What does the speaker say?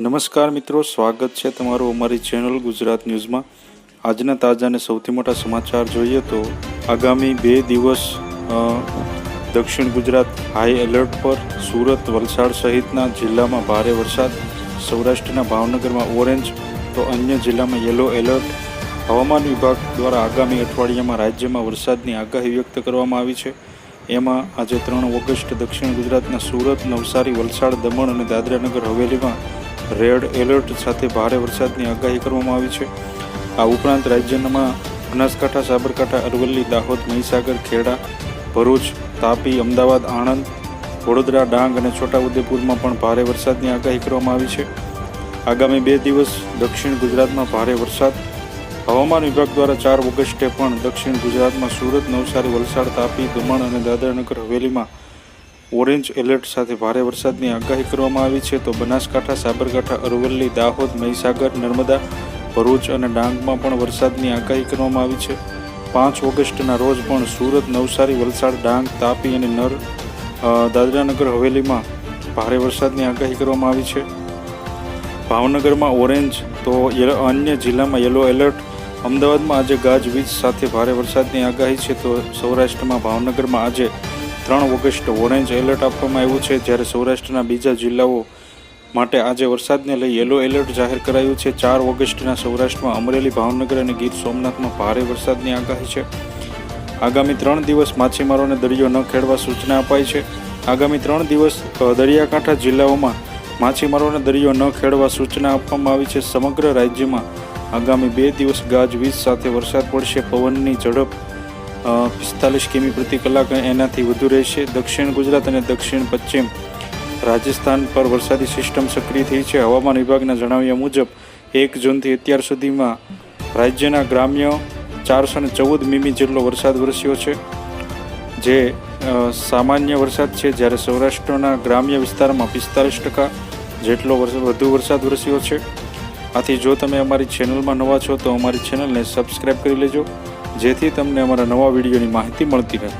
નમસ્કાર મિત્રો, સ્વાગત છે તમારું અમારી ચેનલ ગુજરાત ન્યૂઝમાં। આજના તાજા અને સૌથી મોટા સમાચાર જોઈએ તો આગામી 2 દિવસ દક્ષિણ ગુજરાત હાઈ એલર્ટ પર। સુરત, વલસાડ સહિતના જિલ્લામાં ભારે વરસાદ, સૌરાષ્ટ્રના ભાવનગરમાં ઓરેન્જ તો અન્ય જિલ્લામાં યલો એલર્ટ। હવામાન વિભાગ દ્વારા આગામી અઠવાડિયામાં રાજ્યમાં વરસાદની આગાહી વ્યક્ત કરવામાં આવી છે। એમાં આજે 3 ઓગસ્ટ દક્ષિણ ગુજરાતના સુરત, નવસારી, વલસાડ, દમણ અને દાદરાનગર હવેલીમાં રેડ એલર્ટ સાથે ભારે વરસાદની આગાહી કરવામાં આવી છે। આ ઉપરાંત રાજ્યમાં બનાસકાંઠા, સાબરકાંઠા, અરવલ્લી, દાહોદ, મહીસાગર, ખેડા, ભરૂચ, તાપી, અમદાવાદ, આણંદ, વડોદરા, ડાંગ અને છોટાઉદેપુરમાં પણ ભારે વરસાદની આગાહી કરવામાં આવી છે। આગામી 2 દિવસ દક્ષિણ ગુજરાતમાં ભારે વરસાદ। હવામાન વિભાગ દ્વારા 4 ઓગસ્ટે પણ દક્ષિણ ગુજરાતમાં સુરત, નવસારી, વલસાડ, તાપી, દમણ અને દાદરાનગર હવેલીમાં ઓરેન્જ એલર્ટ સાથે ભારે વરસાદની આગાહી કરવામાં આવી છે। તો બનાસકાંઠા, સાબરકાંઠા, અરવલ્લી, દાહોદ, મહીસાગર, નર્મદા, ભરૂચ અને ડાંગમાં પણ વરસાદની આગાહી કરવામાં આવી છે। 5 ઓગસ્ટના રોજ પણ સુરત, નવસારી, વલસાડ, ડાંગ, તાપી અને દાદરાનગર હવેલીમાં ભારે વરસાદની આગાહી કરવામાં આવી છે। ભાવનગરમાં ઓરેન્જ તો અન્ય જિલ્લામાં યલો એલર્ટ। અમદાવાદમાં આજે ગાજવીજ સાથે ભારે વરસાદની આગાહી છે। તો સૌરાષ્ટ્રમાં ભાવનગરમાં આજે 3 ઓગસ્ટ ઓરેન્જ એલર્ટ આપવામાં આવ્યું છે, જ્યારે સૌરાષ્ટ્રના બીજા જિલ્લાઓ માટે આજે વરસાદને લઈ યલો એલર્ટ જાહેર કરાયું છે। 4 ઓગસ્ટના સૌરાષ્ટ્રમાં અમરેલી, ભાવનગર અને ગીર સોમનાથમાં ભારે વરસાદની આગાહી છે। આગામી 3 દિવસ માછીમારોને દરિયો ન ખેડવા સૂચના અપાઈ છે। આગામી 3 દિવસ દરિયાકાંઠા જિલ્લાઓમાં માછીમારોને દરિયો ન ખેડવા સૂચના આપવામાં આવી છે। સમગ્ર રાજ્યમાં આગામી 2 દિવસ ગાજવીજ સાથે વરસાદ પડશે। પવનની ઝડપ 45 કિમી પ્રતિ કલાક એનાથી વધુ રહેશે। દક્ષિણ ગુજરાત અને દક્ષિણ પશ્ચિમ રાજસ્થાન પર વરસાદી સિસ્ટમ સક્રિય થઈ છે। હવામાન વિભાગના જણાવ્યા મુજબ 1 જૂનથી અત્યાર સુધીમાં રાજ્યના ગ્રામ્ય 414 મીમી જેટલો વરસાદ વરસ્યો છે, જે સામાન્ય વરસાદ છે, જ્યારે સૌરાષ્ટ્રના ગ્રામ્ય વિસ્તારમાં 45% જેટલો વધુ વરસાદ વરસ્યો છે। આથી જો તમે અમારી ચેનલમાં નવા છો તો અમારી ચેનલને સબસ્ક્રાઈબ કરી લેજો, જેથી તમને અમારા નવા વિડીયોની માહિતી મળતી રહે।